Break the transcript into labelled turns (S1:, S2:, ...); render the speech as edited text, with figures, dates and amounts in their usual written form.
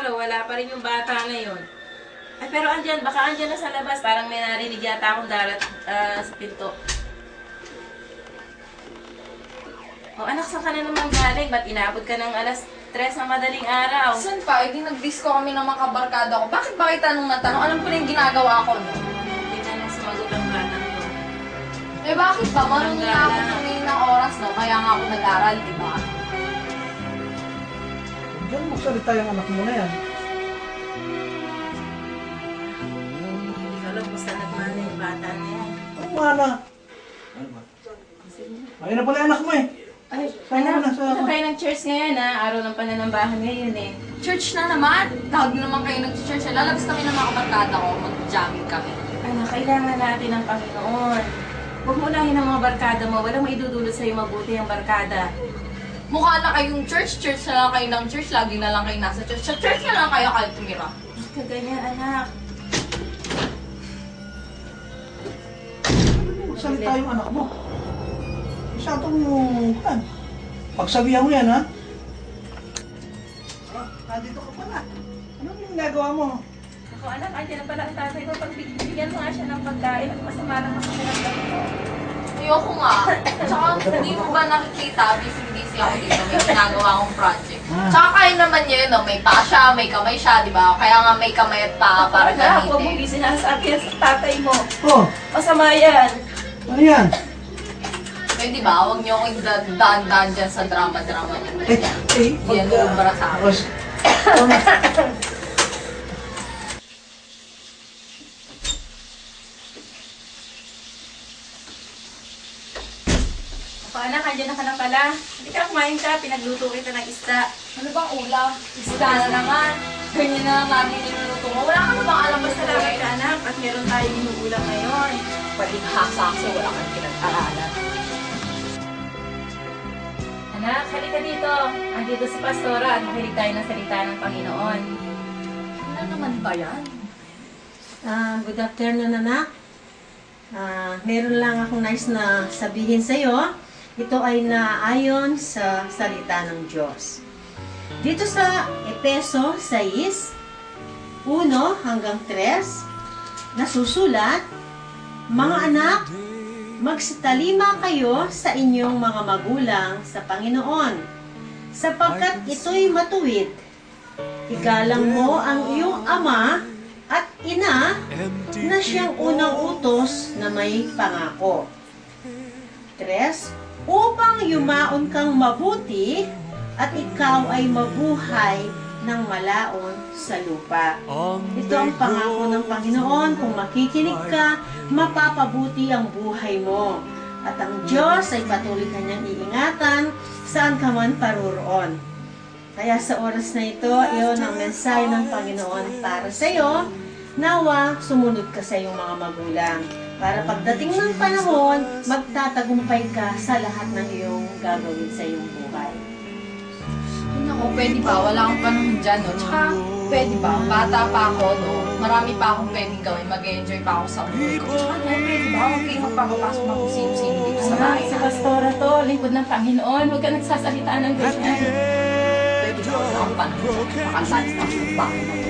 S1: araw, wala pa rin yung bata na yun. Ay, pero baka andyan na sa labas. Parang may narinig yata akong darat sa pinto. O anak, saan ka na naman galing? Ba't inabot ka ng alas 3 ng madaling araw?
S2: Saan pa? Eh, di nag-disco kami ng mga kabarkada ko. Bakit ba kayo tanong na tanong? Alam ko na yung ginagawa ko, no?
S1: Hindi na nang sumagot ang bata ko.
S2: Eh, bakit ba? Marunong na ako tumingin ng oras, no? Kaya nga ako nag-aral, di ba?
S3: Diyan magsalita yung anak mo na yan.
S1: Hindi ko alam kung saan nagmana yung bata na yan.
S3: Ang mana. Ano ba? Ayun na pala yung anak mo eh.
S1: Ay,
S3: Saan
S1: anak,
S3: ka na sa...
S1: punta tayo ng church ngayon ha. Araw ng pananambahan ngayon eh.
S2: Church na naman. Tawag na naman kayo nag-church. Lalabas kami ng mga kabarkada ko. Mag-jamming kami.
S1: Anak, kailangan natin ng Panginoon. Huwag mo unahin ang mga barkada mo. Walang maidudulot sa'yo mabuti ang barkada.
S2: Mukha na kayong church. Church na lang kayo ng church. Lagi na lang kayo nasa church. Sa church na lang kayo tumira.
S1: Huwag ka ganyan, anak.
S3: Magsalita yung anak mo. Masyadong kan. Pagsabihan mo yan ha. Oh, nandito ka pala. Anong yung nagawa mo?
S1: Ako anak, andyan na pala ang tatay ko. Pagbigyan mo nga siya ng pagkain at masama lang ako ko.
S2: Ayoko nga. Tsaka hindi mo ba nakikita, busy ako dito, may ginagawa akong project. Tsaka kaya naman niya yun, no? May paa siya, may kamay siya, di ba? Kaya nga may kamay at paa para
S1: Anak, huwag mo
S2: gamitin.
S1: sinasabi yan sa tatay mo.
S3: Oh,
S1: Masama yan.
S3: ano yan?
S2: Eh, di ba? Huwag niyo akong daan-daan dyan sa drama-drama niyo. Yan, ubra sa akin.
S1: Ako anak, andyan na ka na pala. Hindi ka kumain ka, pinagluto kita ng isda.
S2: Ano bang ulam? Isda na naman. Ganyan na namin niluluto mo. Wala ka na bang alam
S1: Basta
S2: basta
S1: lang
S2: lang
S1: ka anak, at meron tayong inuulam ngayon.
S2: pwede hasa kasi wala kang pinag-aralan.
S1: Anak, halika dito. Andito si Pastora at makinig tayo ng salita ng Panginoon.
S2: Ano naman ba yan?
S4: Good afternoon, anak. Meron lang akong nice na sabihin sa iyo. Ito ay naayon sa salita ng Diyos. Dito sa Efeso 6, 1 hanggang 3, nasusulat, mga anak, magsitalima kayo sa inyong mga magulang sa Panginoon, sapagkat ito'y matuwid. Igalang mo ang iyong ama at ina na siyang unang utos na may pangako. 3. Upang yumaon kang mabuti at ikaw ay mabuhay ng malaon sa lupa. Ito ang pangako ng Panginoon. Kung makikinig ka, mapapabuti ang buhay mo. At ang Diyos ay patuloy kanyang iingatan saan ka man paroroon. Kaya sa oras na ito, iyon ang mensahe ng Panginoon para sa iyo. Nawa, sumunod ka sa iyong mga magulang. Para pagdating ng panahon, magtatagumpay ka sa lahat ng iyong gagawin sa iyong buhay.
S2: Naku, pwede ba? Wala akong panahon dyan, no? Tsaka, pwede ba? Bata pa ako, no? Marami pa akong pwedeng gawin. Mag-enjoy pa ako sa buhay ko. Tsaka, no? Pwede ba? Huwag kayong magpapapasok na kung sino-sino dito sa
S1: Anak,
S2: bahay.
S1: si Pastora to, lingkod ng Panginoon. Huwag ka nagsasalita ng ganyan.
S2: Pwede ba? Wala akong panahon dyan. Makasalis na ako sa bahay na to.